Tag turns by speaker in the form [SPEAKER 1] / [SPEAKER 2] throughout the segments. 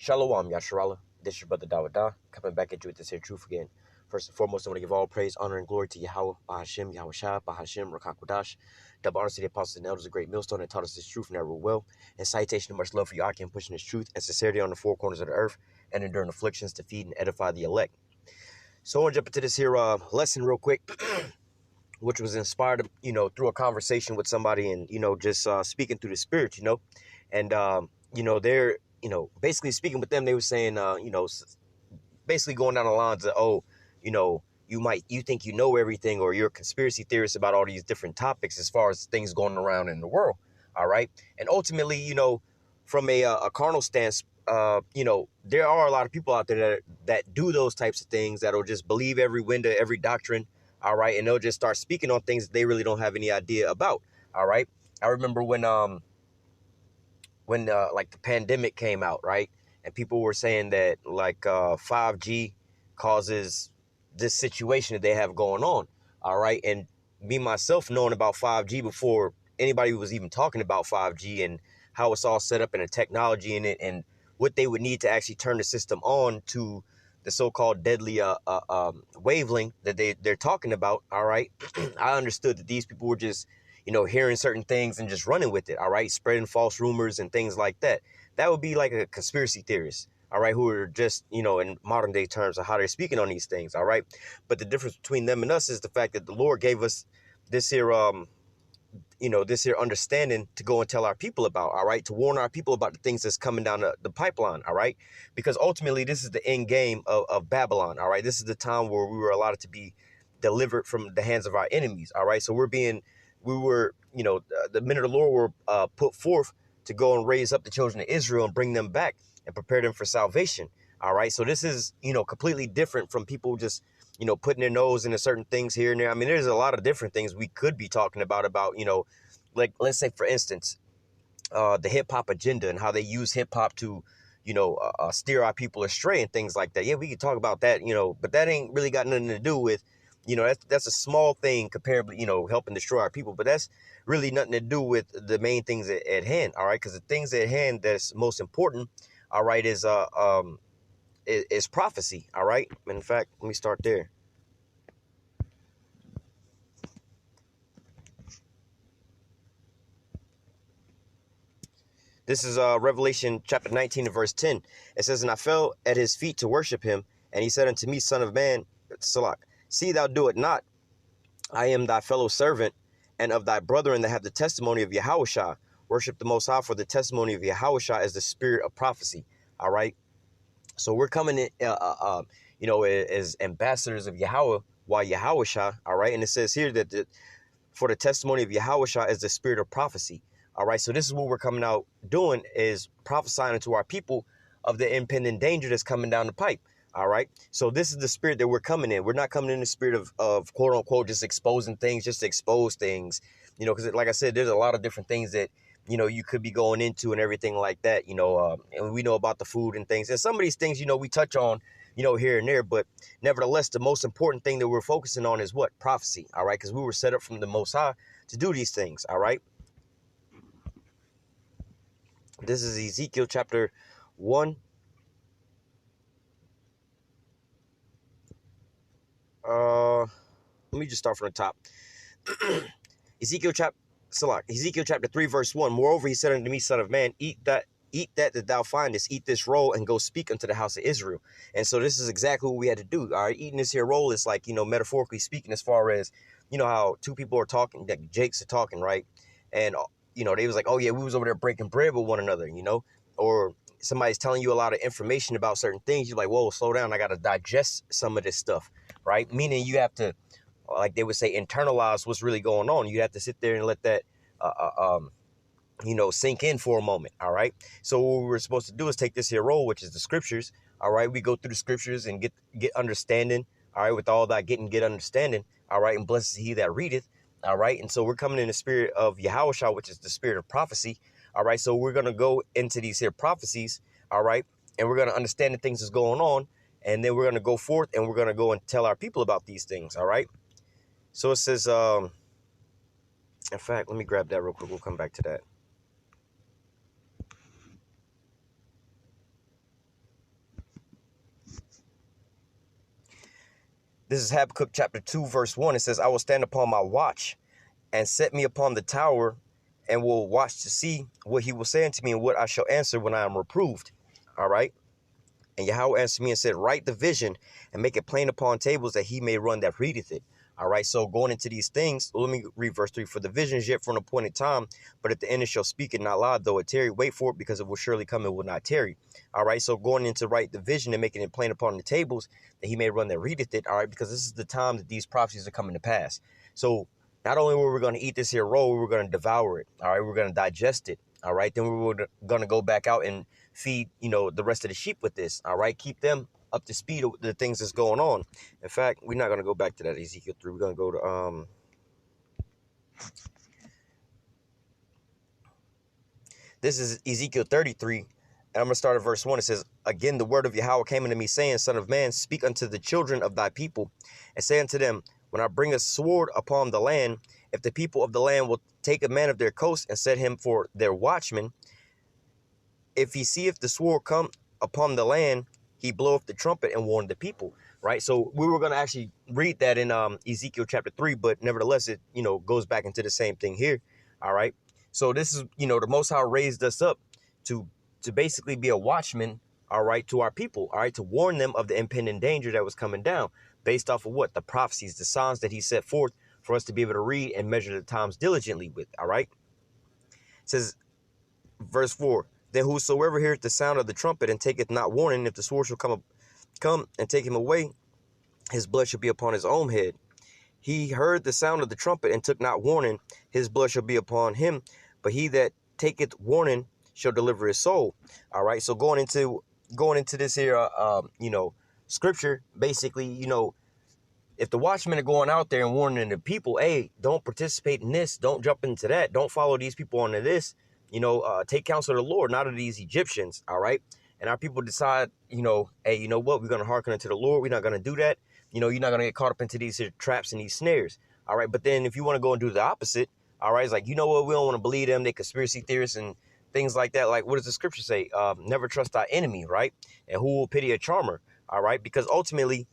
[SPEAKER 1] Shalom, Yasharala. This is your brother Dawada, coming back at you with this here truth again. First and foremost, I want to give all praise, honor, and glory to Yahweh, Bahashem, Yahweh Shah, Bahashem, Rakakwadash. Double honor to the apostles and elders, a great millstone that taught us this truth and never will. And citation of much love for you, Akim, pushing this truth and sincerity on the four corners of the earth and enduring afflictions to feed and edify the elect. So I want to jump into this here lesson real quick, which was inspired, through a conversation with somebody and, just speaking through the spirit, and, they're, basically speaking with them, they were saying, basically going down the lines of, you think you know everything, or you're a conspiracy theorist about all these different topics as far as things going around in the world. All right. And ultimately, from a carnal stance, there are a lot of people out there that do those types of things that'll just believe every wind of every doctrine. All right. And they'll just start speaking on things that they really don't have any idea about. All right. I remember when like the pandemic came out, right? And people were saying that like 5G causes this situation that they have going on. All right. And me, myself, knowing about 5G before anybody was even talking about 5G and how it's all set up and the technology in it and what they would need to actually turn the system on to the so-called deadly wavelength that they're talking about. All right. I understood that these people were just, hearing certain things and just running with it. All right. Spreading false rumors and things like that. That would be like a conspiracy theorist. All right. Who are just, in modern day terms of how they're speaking on these things. All right. But the difference between them and us is the fact that the Lord gave us this here, this here understanding to go and tell our people about, all right, to warn our people about the things that's coming down the pipeline, all right, because ultimately this is the end game of Babylon, all right. This is the time where we were allotted to be delivered from the hands of our enemies, all right. So the men of the Lord were put forth to go and raise up the children of Israel and bring them back and prepare them for salvation, all right. So this is, completely different from people just, putting their nose into certain things here and there. I mean, there's a lot of different things we could be talking about, like, let's say, for instance, the hip hop agenda and how they use hip hop to, steer our people astray and things like that. Yeah, we could talk about that, but that ain't really got nothing to do with, that's a small thing comparably, helping destroy our people. But that's really nothing to do with the main things at hand. All right. Because the things at hand that's most important, all right, is prophecy. All right. In fact, let me start there. This is Revelation chapter 19 and verse 10. It says, "And I fell at his feet to worship him. And he said unto me, Son of man, Salak, see thou do it not. I am thy fellow servant and of thy brethren that have the testimony of Yahushua. Worship the Most High, for the testimony of Yahushua is the spirit of prophecy." All right. So we're coming in, as ambassadors of Yahweh, while Yahushua. All right. And it says here that for the testimony of Yahushua is the spirit of prophecy. All right. So this is what we're coming out doing, is prophesying to our people of the impending danger that's coming down the pipe. All right. So this is the spirit that we're coming in. We're not coming in the spirit of quote unquote, just exposing things, just to expose things, because like I said, there's a lot of different things that, you could be going into and everything like that, and we know about the food and things. And some of these things, we touch on, here and there. But nevertheless, the most important thing that we're focusing on is what? Prophecy. All right. Because we were set up from the Most High to do these things. All right. This is Ezekiel chapter 1. Let me just start from the top. Ezekiel chapter 3, verse 1. Moreover, he said unto me, Son of man, eat that thou findest, eat this roll, and go speak unto the house of Israel. And so this is exactly what we had to do. All right, eating this here roll is like, metaphorically speaking, as far as, how two people are talking, like Jakes are talking, right? And, they was like, oh yeah, we was over there breaking bread with one another, or somebody's telling you a lot of information about certain things. You're like, whoa, slow down. I got to digest some of this stuff, right? Meaning you have to, like they would say, internalize what's really going on. You have to sit there and let that, sink in for a moment. All right. So what we're supposed to do is take this here role, which is the scriptures. All right. We go through the scriptures and get understanding. All right. With all that get understanding. All right. And blessed is he that readeth. All right. And so we're coming in the spirit of Yahushua, which is the spirit of prophecy. All right. So we're going to go into these here prophecies. All right. And we're going to understand the things that's going on. And then we're going to go forth and we're going to go and tell our people about these things. All right. So it says, in fact, let me grab that real quick. We'll come back to that. This is Habakkuk chapter 2, verse 1. It says, I will stand upon my watch and set me upon the tower and will watch to see what he will say unto me and what I shall answer when I am reproved. All right. And Yahweh answered me and said, write the vision and make it plain upon tables that he may run that readeth it. All right. So going into these things, let me read verse 3. For the vision is yet for an appointed time, but at the end it shall speak and not lie, though it tarry. Wait for it, because it will surely come and will not tarry. All right. So going into write the vision and making it plain upon the tables that he may run that readeth it. All right. Because this is the time that these prophecies are coming to pass. So not only were we going to eat this here roll, we were going to devour it. All right. We're going to digest it. All right. Then we were going to go back out and feed, the rest of the sheep with this. All right. Keep them up to speed of the things that's going on. In fact, we're not going to go back to that Ezekiel 3. We're going to go to this is Ezekiel 33, and I'm going to start at verse 1. It says, again, the word of Yahweh came unto me, saying, Son of man, speak unto the children of thy people, and say unto them, when I bring a sword upon the land, if the people of the land will take a man of their coast and set him for their watchman, if he seeth the sword come upon the land, he bloweth the trumpet and warn the people. Right. So we were going to actually read that in Ezekiel chapter 3, but nevertheless, it, goes back into the same thing here. All right. So this is, the Most High raised us up to basically be a watchman. All right. To our people. All right. To warn them of the impending danger that was coming down based off of what? The prophecies, the signs that he set forth for us to be able to read and measure the times diligently with. All right. It says, verse 4. Then whosoever heareth the sound of the trumpet and taketh not warning, if the sword shall come and take him away, his blood shall be upon his own head. He heard the sound of the trumpet and took not warning, his blood shall be upon him. But he that taketh warning shall deliver his soul. All right. So going into this here, scripture, basically, if the watchmen are going out there and warning the people, hey, don't participate in this, don't jump into that, don't follow these people onto this. Take counsel of the Lord, not of these Egyptians. All right. And our people decide, hey, you know what? We're going to hearken unto the Lord. We're not going to do that. You're not going to get caught up into these traps and these snares. All right. But then if you want to go and do the opposite, all right, it's like, you know what? We don't want to believe them. They conspiracy theorists and things like that. Like, what does the scripture say? Never trust thy enemy. Right. And who will pity a charmer? All right. Because ultimately,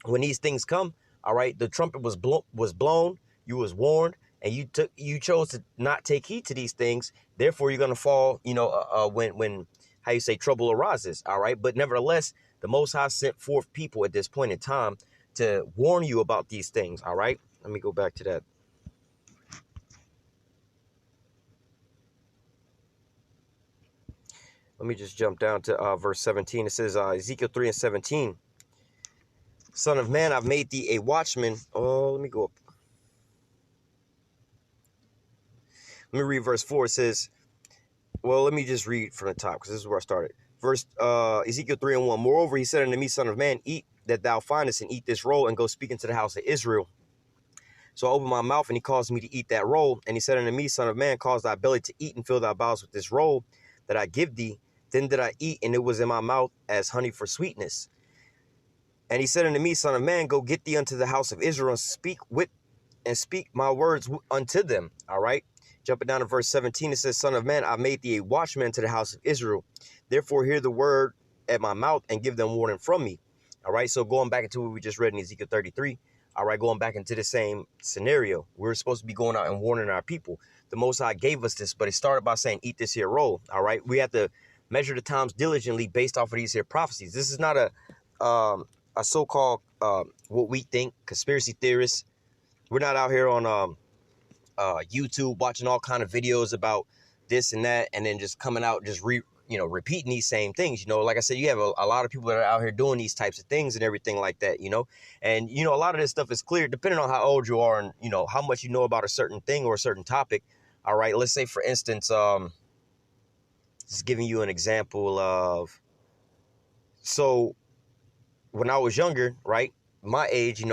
[SPEAKER 1] when these things come, all right, the trumpet was blown. You was warned. And you chose to not take heed to these things. Therefore, you're going to fall, when how you say trouble arises. All right. But nevertheless, the Most High sent forth people at this point in time to warn you about these things. All right. Let me go back to that. Let me just jump down to verse 17. It says Ezekiel 3 and 17. Son of man, I've made thee a watchman. Oh, let me go up. Let me read verse 4. It says, well, let me just read from the top because this is where I started. Verse Ezekiel 3 and 1. Moreover, he said unto me, Son of man, eat that thou findest and eat this roll and go speak into the house of Israel. So I opened my mouth and he caused me to eat that roll. And he said unto me, Son of man, cause thy belly to eat and fill thy bowels with this roll that I give thee. Then did I eat, and it was in my mouth as honey for sweetness. And he said unto me, Son of man, go get thee unto the house of Israel and speak my words unto them. All right. Jumping down to verse 17, it says, Son of man, I made thee a watchman to the house of Israel. Therefore, hear the word at my mouth and give them warning from me. All right. So going back into what we just read in Ezekiel 33. All right. Going back into the same scenario. We're supposed to be going out and warning our people. The Most High gave us this, but it started by saying, eat this here roll. All right. We have to measure the times diligently based off of these here prophecies. This is not a so-called what we think conspiracy theorists. We're not out here on YouTube watching all kind of videos about this and that, and then just coming out just repeating these same things. Like I said, you have a lot of people that are out here doing these types of things and everything like that. And a lot of this stuff is clear depending on how old you are and how much you know about a certain thing or a certain topic. All right, let's say for instance, just giving you an example of, so when I was younger, right, my age,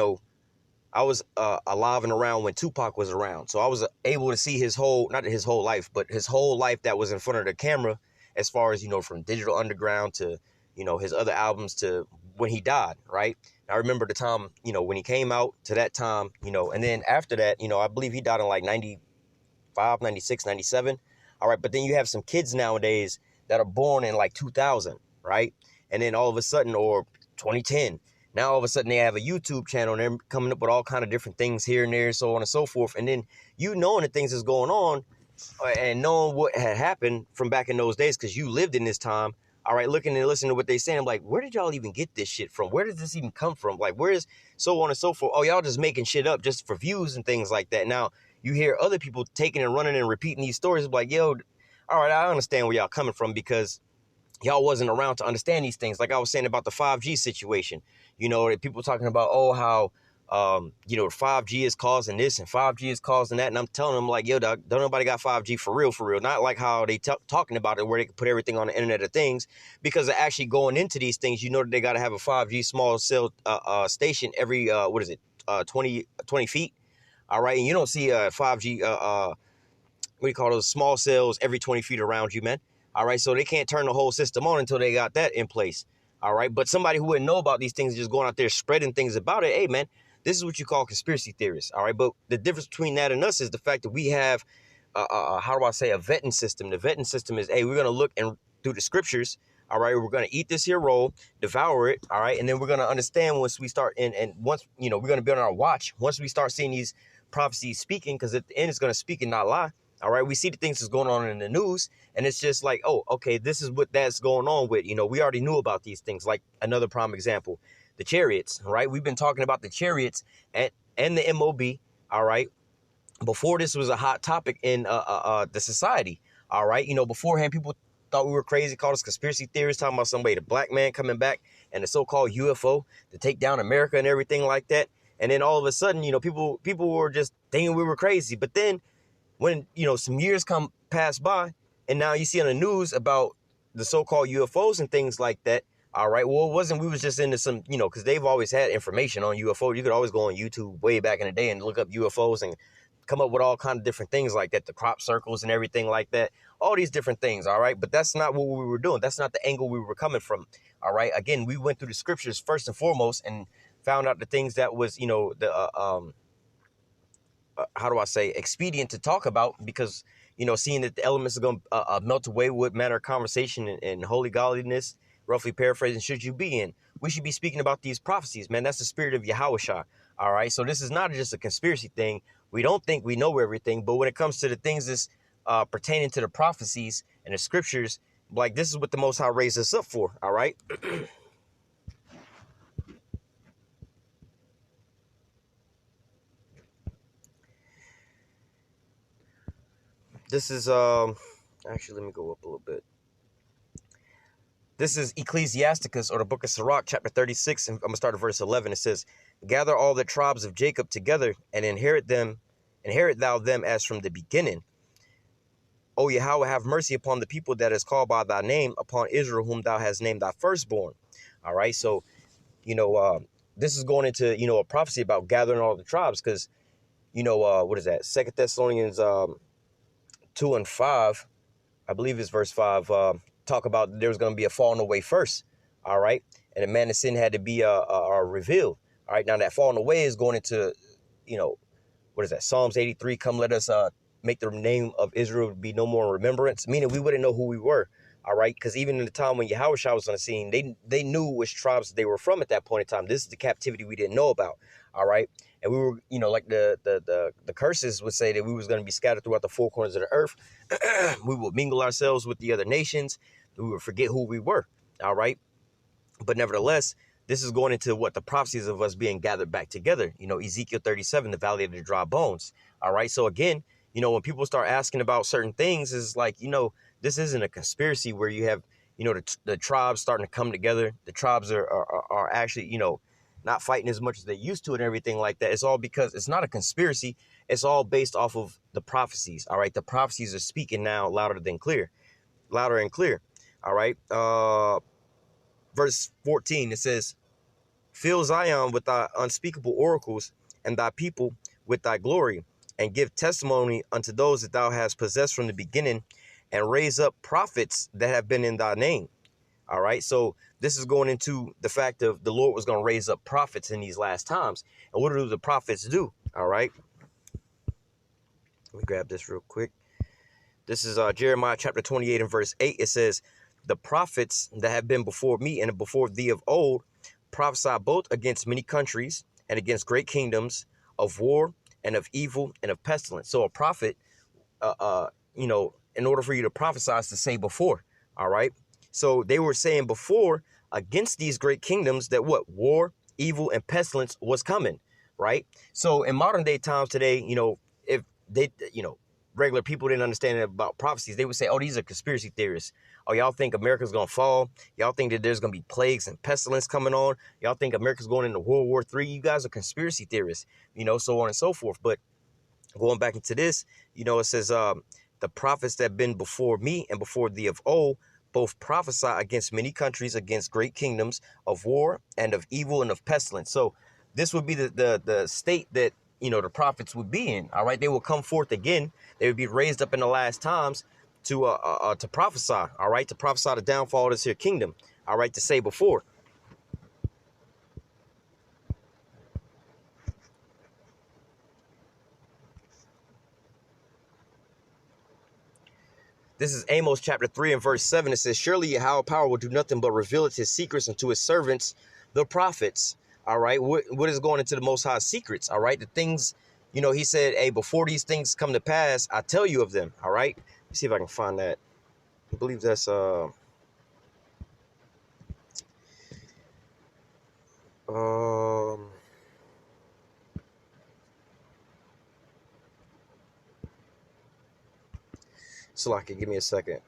[SPEAKER 1] I was alive and around when Tupac was around. So I was able to see not his whole life, but his whole life that was in front of the camera, as far as, from Digital Underground to, his other albums to when he died, right? I remember the time, when he came out to that time, and then after that, I believe he died in like 95, 96, 97. All right. But then you have some kids nowadays that are born in like 2000, right? And then all of a sudden, or 2010, Now all of a sudden they have a YouTube channel and they're coming up with all kind of different things here and there, so on and so forth. And then you knowing the things that's going on and knowing what had happened from back in those days, because you lived in this time. All right, looking and listening to what they saying, I'm like, where did y'all even get this shit from? Where does this even come from? Like, where is so on and so forth? Oh, y'all just making shit up just for views and things like that. Now you hear other people taking and running and repeating these stories. Like, yo, all right, I understand where y'all coming from, because y'all wasn't around to understand these things. Like I was saying about the 5G situation, people talking about, oh, how, 5G is causing this and 5G is causing that. And I'm telling them, like, yo, dog, don't nobody got 5G for real, for real. Not like how they talking about it, where they can put everything on the Internet of Things, because they're actually going into these things. That they got to have a 5G small cell station every, 20 feet. All right. And you don't see a 5G, what do you call those, small cells every 20 feet around you, man. All right, so they can't turn the whole system on until they got that in place. All right, but somebody who wouldn't know about these things just going out there spreading things about it, hey, man, this is what you call conspiracy theorists. All right, but the difference between that and us is the fact that we have, a vetting system. The vetting system is, hey, we're going to look and through the scriptures. All right, we're going to eat this here roll, devour it. All right, and then we're going to understand once we start, and once, we're going to be on our watch. Once we start seeing these prophecies speaking, because at the end it's going to speak and not lie. All right, we see the things that's going on in the news, and it's just like, oh, okay, this is what that's going on with. We already knew about these things. Like another prime example, the chariots, right? We've been talking about the chariots and the MOB, all right, before this was a hot topic in the society, all right? Beforehand, people thought we were crazy, called us conspiracy theorists, talking about somebody, the black man coming back and the so-called UFO to take down America and everything like that. And then all of a sudden, people were just thinking we were crazy. But then when, some years pass by, and now you see on the news about the so-called UFOs and things like that. All right. Well, we was just into some, because they've always had information on UFO. You could always go on YouTube way back in the day and look up UFOs and come up with all kinds of different things like that, the crop circles and everything like that, all these different things. All right. But that's not what we were doing. That's not the angle we were coming from. All right. Again, we went through the scriptures first and foremost and found out the things that was, expedient to talk about, because, seeing that the elements are going to melt away, what matter of conversation and holy godliness, roughly paraphrasing, should you be in? We should be speaking about these prophecies, man. That's the spirit of Yahushua. All right. So this is not just a conspiracy thing. We don't think we know everything, but when it comes to the things that's pertaining to the prophecies and the scriptures, like, this is what the Most High raised us up for. All right. This is, actually, let me go up a little bit. This is Ecclesiasticus, or the book of Sirach, chapter 36, and I'm going to start at verse 11. It says, gather all the tribes of Jacob together and inherit thou them as from the beginning. O Yahweh, have mercy upon the people that is called by thy name, upon Israel, whom thou hast named thy firstborn. All right, so, this is going into, a prophecy about gathering all the tribes, because, what is that? 2 Thessalonians 2 and 5, I believe it's verse 5, talk about there's going to be a falling away first, all right? And the man of sin had to be revealed, all right? Now that falling away is going into, what is that? Psalms 83, come let us make the name of Israel be no more in remembrance, meaning we wouldn't know who we were, all right? Because even in the time when Yahushua was on the scene, they knew which tribes they were from at that point in time. This is the captivity we didn't know about, all right? And we were, like the curses would say that we was going to be scattered throughout the four corners of the earth. We would mingle ourselves with the other nations. We would forget who we were. All right. But nevertheless, this is going into what the prophecies of us being gathered back together. Ezekiel 37, the valley of the dry bones. All right. So again, when people start asking about certain things, it's like, this isn't a conspiracy where you have, the tribes starting to come together. The tribes are actually, not fighting as much as they used to and everything like that. It's all because it's not a conspiracy. It's all based off of the prophecies. All right. The prophecies are speaking now louder and clear. All right. Verse 14, it says, fill Zion with thy unspeakable oracles and thy people with thy glory, and give testimony unto those that thou hast possessed from the beginning, and raise up prophets that have been in thy name. All right. So this is going into the fact of the Lord was going to raise up prophets in these last times. And what do the prophets do? All right. Let me grab this real quick. This is Jeremiah chapter 28 and verse 8. It says, the prophets that have been before me and before thee of old, prophesy both against many countries and against great kingdoms, of war and of evil and of pestilence. So a prophet, in order for you to prophesy is to say before. All right. So they were saying before against these great kingdoms that what? War, evil, and pestilence was coming. Right. So in modern day times today, if they, regular people didn't understand about prophecies, they would say, oh, these are conspiracy theorists. Oh, y'all think America's going to fall? Y'all think that there's going to be plagues and pestilence coming on? Y'all think America's going into World War III? You guys are conspiracy theorists, so on and so forth. But going back into this, it says, the prophets that have been before me and before thee of old, both prophesy against many countries, against great kingdoms, of war and of evil and of pestilence. So this would be the state that, the prophets would be in. All right. They will come forth again. They would be raised up in the last times to prophesy. All right. To prophesy the downfall of this here kingdom. All right. To say before. This is Amos chapter 3 and verse 7. It says, surely Yahweh power will do nothing but reveal his secrets unto his servants, the prophets. All right. What is going into the Most High's secrets? All right. The things, he said, hey, before these things come to pass, I tell you of them. All right. Let's see if I can find that. I believe that's so like, give me a second.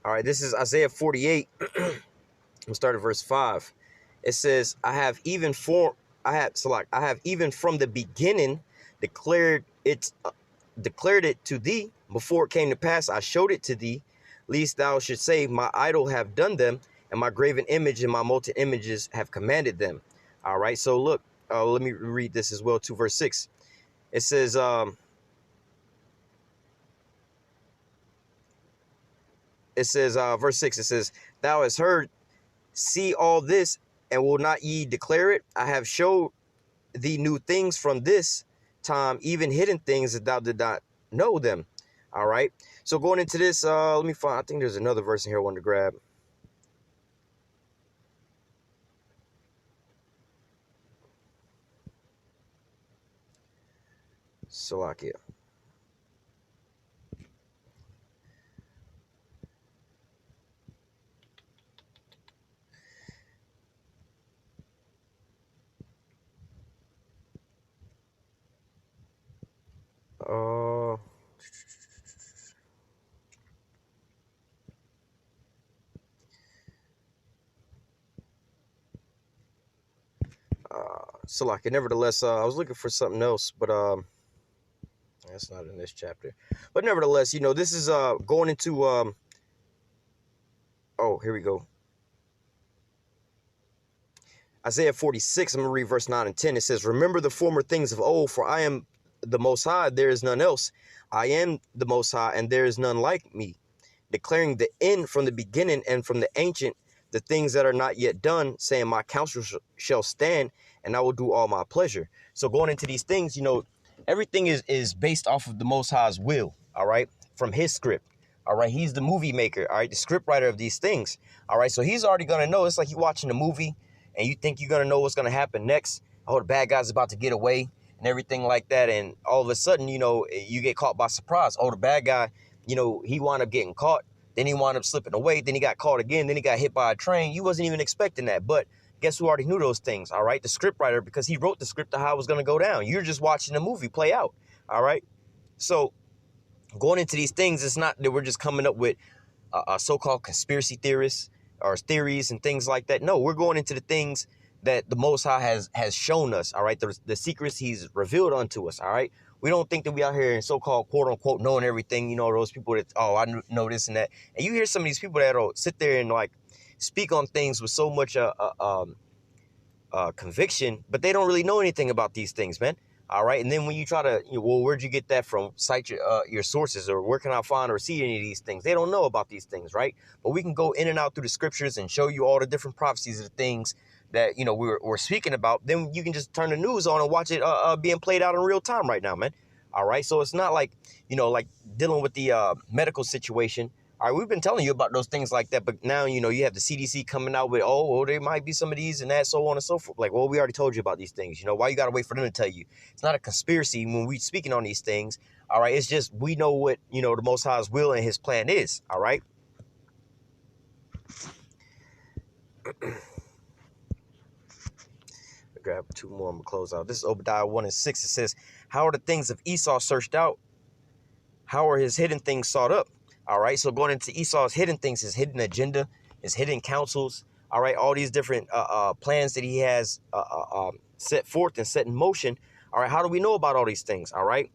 [SPEAKER 1] All right, this is Isaiah 48. We'll start at verse 5. It says, I have even from the beginning declared it to thee. Before it came to pass, I showed it to thee, lest thou should say, my idol have done them, and my graven image and my molten images have commanded them. All right, so look, let me read this as well too, verse 6. It says, verse 6, it says, thou hast heard, see all this, and will not ye declare it? I have showed thee new things from this time, even hidden things that thou did not know them. All right. So going into this, let me find, I think there's another verse in here I wanted to grab. Salakia. Salakia. Nevertheless, I was looking for something else, but that's not in this chapter. But nevertheless, this is going into oh, here we go. Isaiah 46, I'm going to read verse 9 and 10. It says, remember the former things of old, for I am the Most High, there is none else. I am the Most High, and there is none like me, declaring the end from the beginning and from the ancient, the things that are not yet done, saying my counsel shall stand, and I will do all my pleasure. So going into these things, everything is based off of the Most High's will, all right, from his script. All right, he's the movie maker, all right, the script writer of these things. All right, so he's already going to know. It's like you watching a movie and you think you're going to know what's going to happen next. Oh, the bad guy's about to get away and everything like that. And all of a sudden, you get caught by surprise. Oh, the bad guy, he wound up getting caught. Then he wound up slipping away. Then he got caught again. Then he got hit by a train. You wasn't even expecting that. But guess who already knew those things? All right, the script writer, because he wrote the script of how it was going to go down. You're just watching the movie play out. All right. So going into these things, it's not that we're just coming up with so-called conspiracy theorists or theories and things like that. No, we're going into the things that the Most High has shown us. All right, the secrets he's revealed unto us. All right, we don't think that we out here in so-called quote unquote knowing everything. Those people that, oh, I know this and that. And you hear some of these people that'll sit there and like speak on things with so much conviction, but they don't really know anything about these things, man. All right. And then when you try to, well, where'd you get that from? Cite your sources, or where can I find or see any of these things? They don't know about these things, right? But we can go in and out through the scriptures and show you all the different prophecies of the things that, you know, we're speaking about, then you can just turn the news on and watch it being played out in real time right now, man. All right. So it's not like, you know, like dealing with the medical situation. All right, we've been telling you about those things like that, but now, you know, you have the CDC coming out with, oh, well, there might be some of these and that, so on and so forth. Like, well, we already told you about these things. You know, why you got to wait for them to tell you? It's not a conspiracy when we speaking on these things. All right, it's just we know what, you know, the Most High's will and his plan is. All right. Grab two more. I'm going to close out. This is Obadiah 1 and 6. It says, how are the things of Esau searched out? How are his hidden things sought up? All right, so going into Esau's hidden things, his hidden agenda, his hidden counsels, all right, all these different plans that he has set forth and set in motion. All right, how do we know about all these things? All right.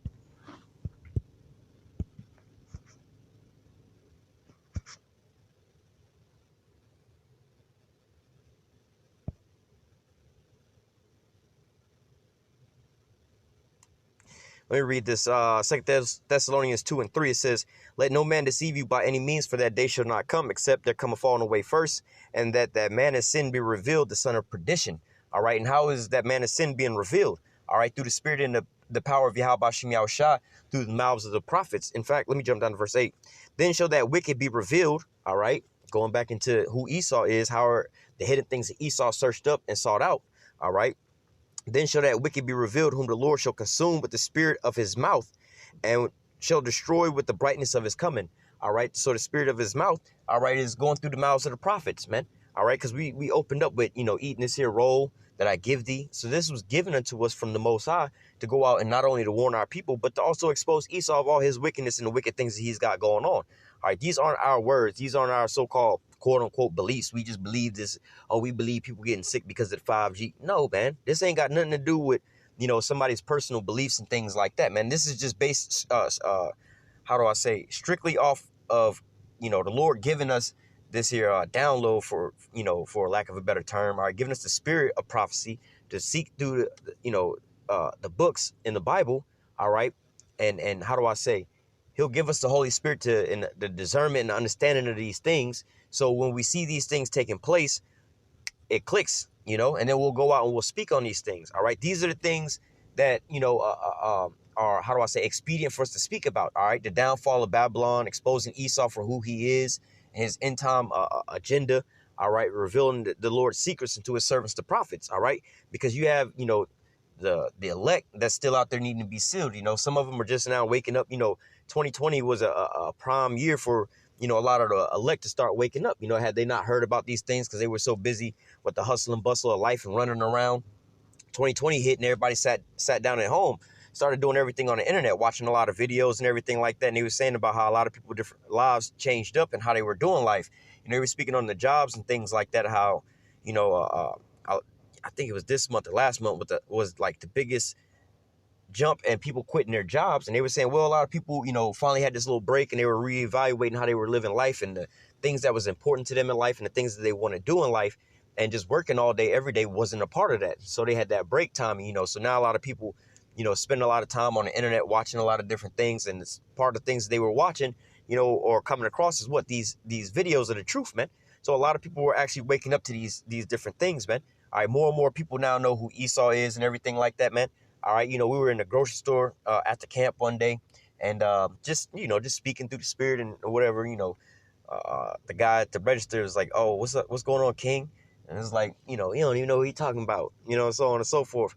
[SPEAKER 1] Let me read this. 2 Thessalonians 2 and 3. It says, let no man deceive you by any means, for that day shall not come, except there come a falling away first, and that man of sin be revealed, the son of perdition. All right. And how is that man of sin being revealed? All right. Through the spirit and the power of Yahweh Bashim Yahushua, through the mouths of the prophets. In fact, let me jump down to verse 8. Then shall that wicked be revealed. All right. Going back into who Esau is, how are the hidden things that Esau searched up and sought out. All right. Then shall that wicked be revealed, whom the Lord shall consume with the spirit of his mouth, and shall destroy with the brightness of his coming. All right. So the spirit of his mouth, all right, is going through the mouths of the prophets, man. All right. Because we opened up with, you know, eating this here roll that I give thee. So this was given unto us from the Most High to go out and not only to warn our people, but to also expose Esau of all his wickedness and the wicked things that he's got going on. All right. These aren't our words. These aren't our so-called quote unquote beliefs. We just believe this. Oh, we believe people getting sick because of the 5G. No, man, this ain't got nothing to do with, you know, somebody's personal beliefs and things like that, man. This is just based, how do I say, strictly off of, you know, the Lord giving us this here download, for, you know, for lack of a better term, all right, giving us the spirit of prophecy to seek through the, you know, the books in the Bible. All right. And how do I say, he'll give us the Holy Spirit to, and the discernment and the understanding of these things. So when we see these things taking place, it clicks, you know, and then we'll go out and we'll speak on these things. All right. These are the things that, you know, are, how do I say, expedient for us to speak about. All right. The downfall of Babylon, exposing Esau for who he is, his end time agenda. All right. Revealing the Lord's secrets into his servants, the prophets. All right. Because you have, you know, the elect that's still out there needing to be sealed. You know, some of them are just now waking up. You know, 2020 was a prime year for, you know, a lot of the elect to start waking up. You know, had they not heard about these things because they were so busy with the hustle and bustle of life and running around, 2020 hit and everybody sat down at home, started doing everything on the internet, watching a lot of videos and everything like that. And he was saying about how a lot of people, different lives changed up and how they were doing life. You know, he was speaking on the jobs and things like that, how, you know, I think it was this month or last month was like the biggest jump and people quitting their jobs. And they were saying, well, a lot of people, you know, finally had this little break and they were reevaluating how they were living life and the things that was important to them in life and the things that they want to do in life, and just working all day every day wasn't a part of that. So they had that break time, you know. So now a lot of people, you know, spend a lot of time on the internet watching a lot of different things, and it's part of the things they were watching, you know, or coming across is what these videos are the truth, man. So a lot of people were actually waking up to these different things, man. All right, more and more people now know who Esau is and everything like that, man. All right, you know, we were in the grocery store at the camp one day, and just, you know, just speaking through the spirit and whatever, you know, the guy at the register was like, oh, what's up? What's going on, King? And it's like, you know, he don't even know what he's talking about, you know, so on and so forth.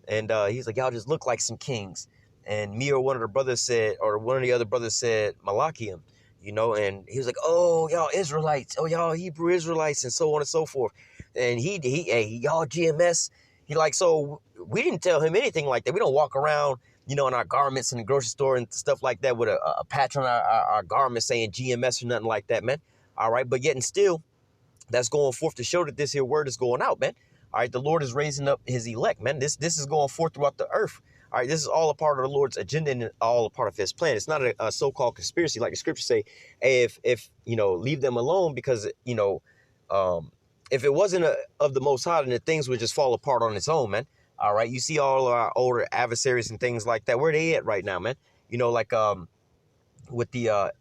[SPEAKER 1] And he's like, y'all just look like some kings. And me or one of the brothers said, or one of the other brothers said, Malachiam, you know, and he was like, oh, y'all Israelites, oh, y'all Hebrew Israelites, and so on and so forth. And hey, y'all GMS. He like, so we didn't tell him anything like that. We don't walk around, you know, in our garments in the grocery store and stuff like that with a patch on our garment saying GMS or nothing like that, man. All right. But yet and still, that's going forth to show that this here word is going out, man. All right. The Lord is raising up his elect, man. This is going forth throughout the earth. All right. This is all a part of the Lord's agenda and all a part of his plan. It's not a so-called conspiracy like the scriptures say. Hey, if you know, leave them alone because, you know, if it wasn't of the Most High, then the things would just fall apart on its own, man. All right. You see all our older adversaries and things like that. Where they at right now, man? You know, like with the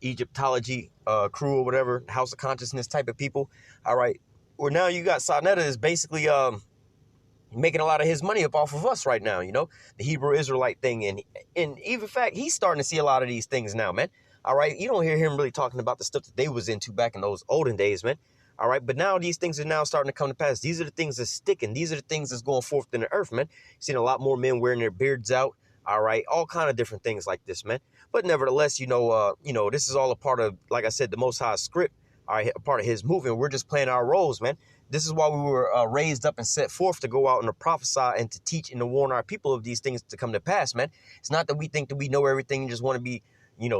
[SPEAKER 1] Egyptology crew or whatever, House of Consciousness type of people. All right. Where now you got Sonetta is basically making a lot of his money up off of us right now, the Hebrew Israelite thing. And even fact, he's starting to see a lot of these things now, man. All right. You don't hear him really talking about the stuff that they was into back in those olden days, man. All right. But now these things are now starting to come to pass. These are the things that's sticking. These are the things that's going forth in the earth, man. Seeing a lot more men wearing their beards out. All right. All kind of different things like this, man. But nevertheless, this is all a part of, like I said, the Most High script. All right. A part of his movement. We're just playing our roles, man. This is why we were raised up and set forth to go out and to prophesy and to teach and to warn our people of these things to come to pass, man. It's not that we think that we know everything and just want to be,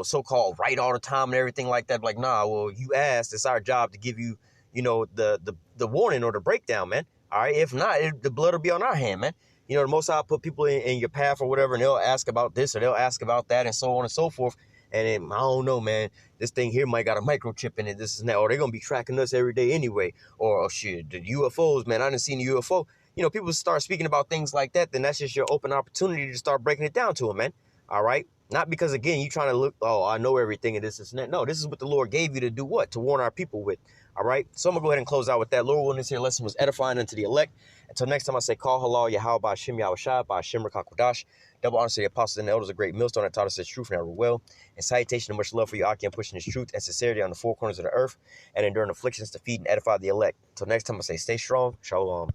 [SPEAKER 1] so-called right all the time and everything like that. Like, nah, well, you asked. It's our job to give you, the warning or the breakdown, man. All right. If not, the blood will be on our hand, man. The Most High put people in your path or whatever, and they'll ask about this or they'll ask about that and so on and so forth. And then, I don't know, man, this thing here might got a microchip in it, this and that, or they're going to be tracking us every day anyway. Or, oh, shit, the UFOs, man, I didn't see a UFO. People start speaking about things like that, then that's just your open opportunity to start breaking it down to them, man. All right? Not because, again, you trying to look, oh, I know everything and this and that. No, this is what the Lord gave you to do what? To warn our people with. All right? So I'm going to go ahead and close out with that. Lord willing, this here lesson was edifying unto the elect. Until next time, I say, call halal, Yahweh, Ba'ashem, Yahushua, Ba'ashem, Rakakwadash. Double honor to the apostles and the elders, a great millstone that taught us the truth and ever will. And salutation and much love for you, Aki, and pushing this truth and sincerity on the four corners of the earth and enduring afflictions to feed and edify the elect. Until next time, I say, stay strong. Shalom.